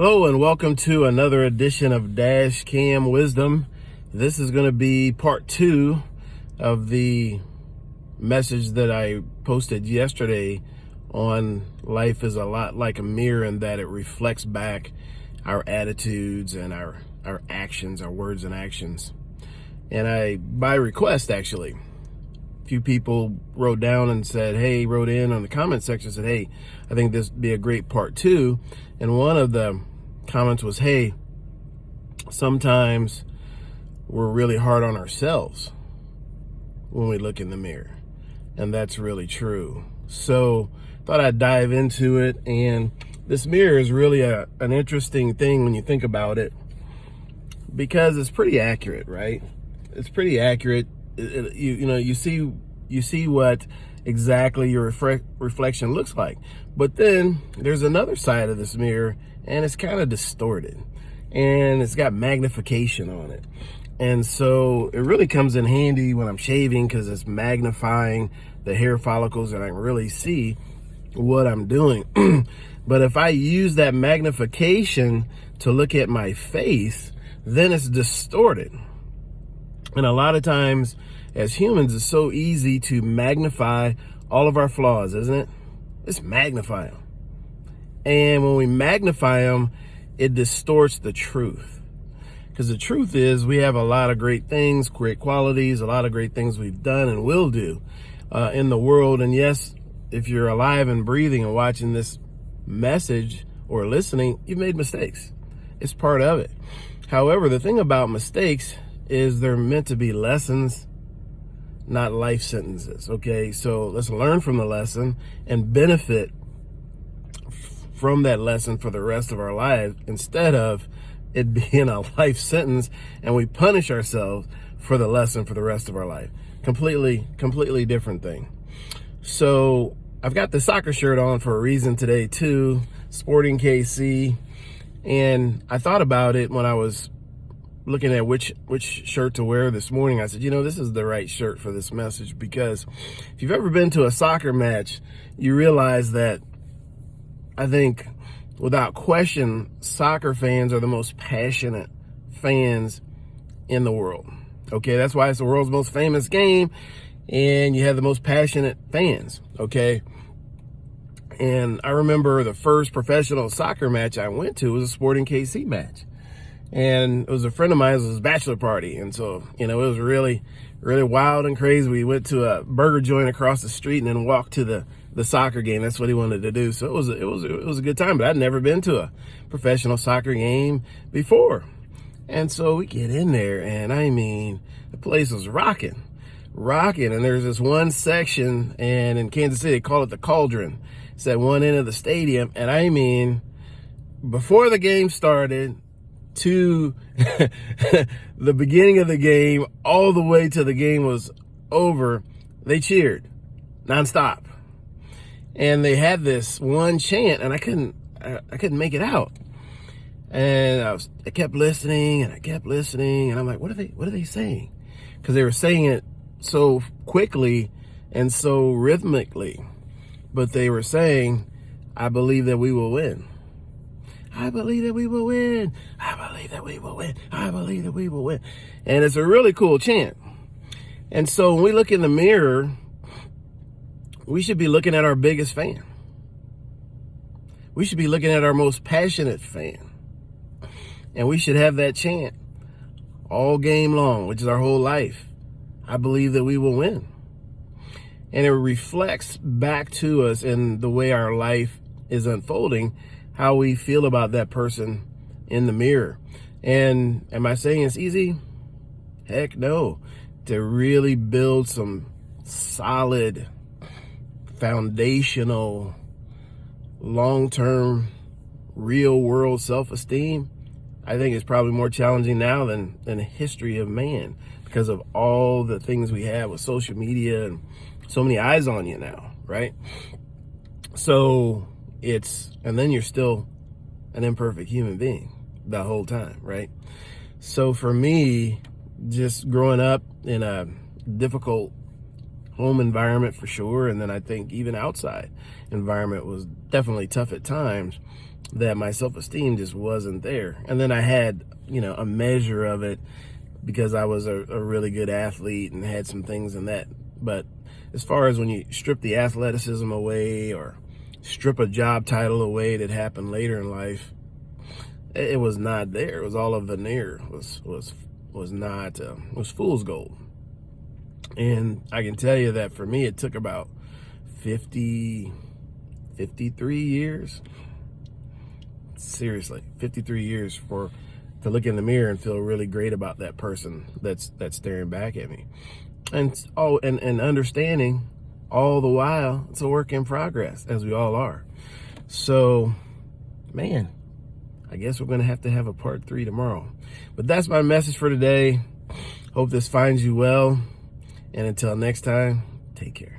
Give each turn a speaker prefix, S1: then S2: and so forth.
S1: Hello and welcome to another edition of Dash Cam Wisdom. This is going to be part 2 of the message that I posted yesterday on life is a lot like a mirror, and that it reflects back our attitudes and our actions, our words and actions. And I, by request actually, a few people wrote down and said, hey, wrote in on the comment section, said, hey, I think this would be a great part 2. And one of the comments was, hey, sometimes we're really hard on ourselves when we look in the mirror. And that's really true. So thought I'd dive into it. And this mirror is really an interesting thing when you think about it, because it's pretty accurate, right? It's pretty accurate. You see what exactly your reflection looks like. But then there's another side of this mirror, and it's kind of distorted, and it's got magnification on it. And so it really comes in handy when I'm shaving, because it's magnifying the hair follicles and I can really see what I'm doing. But if I use that magnification to look at my face, then it's distorted. And a lot of times as humans, it's so easy to magnify all of our flaws, isn't it? Just magnify them. And when we magnify them, it distorts the truth. Because the truth is, we have a lot of great things, great qualities, a lot of great things we've done and will do in the world. And yes, if you're alive and breathing and watching this message or listening, you've made mistakes. It's part of it. However, the thing about mistakes is they're meant to be lessons, not life sentences. Okay, so let's learn from the lesson and benefit from that lesson for the rest of our lives, instead of it being a life sentence and we punish ourselves for the lesson for the rest of our life. Completely different thing. So I've got the soccer shirt on for a reason today too, sporting KC. And I thought about it when I was looking at which shirt to wear this morning. I said, this is the right shirt for this message, because if you've ever been to a soccer match, you realize that I think without question, soccer fans are the most passionate fans in the world. Okay, that's why it's the world's most famous game, and you have the most passionate fans. Okay. And I remember the first professional soccer match I went to was a Sporting KC match. And it was a friend of mine, it was his bachelor party. And so, it was really, really wild and crazy. We went to a burger joint across the street and then walked to the soccer game. That's what he wanted to do. So it was a good time, but I'd never been to a professional soccer game before. And so we get in there, and I mean, the place was rocking. And there's this one section, and in Kansas City, they call it the Cauldron. It's at one end of the stadium. And I mean, before the game started, to the beginning of the game, all the way till the game was over, they cheered nonstop. And they had this one chant, and I couldn't make it out. And I kept listening, and I'm like, what are they saying? Because they were saying it so quickly and so rhythmically. But they were saying, I believe that we will win. I believe that we will win. I believe that we will win. I believe that we will win. And it's a really cool chant. And so when we look in the mirror, we should be looking at our biggest fan. We should be looking at our most passionate fan. And we should have that chant all game long, which is our whole life. I believe that we will win. And it reflects back to us in the way our life is unfolding, how we feel about that person in the mirror. And am I saying it's easy? Heck no. To really build some solid, foundational, long-term, real-world self-esteem, I think it's probably more challenging now than the history of man, because of all the things we have with social media and so many eyes on you now, right? So and then you're still an imperfect human being the whole time, right? So for me, just growing up in a difficult home environment for sure, and then I think even outside environment was definitely tough at times, that my self-esteem just wasn't there. And then I had, a measure of it because I was a really good athlete and had some things in that. But as far as when you strip the athleticism away or strip a job title away that happened later in life, it was not there. It was all a veneer. It was fool's gold. And I can tell you that for me, it took about 53 years. Seriously, 53 years to look in the mirror and feel really great about that person that's staring back at me. And understanding all the while it's a work in progress, as we all are. So, man, I guess we're going to have a part 3 tomorrow. But that's my message for today. Hope this finds you well. And until next time, take care.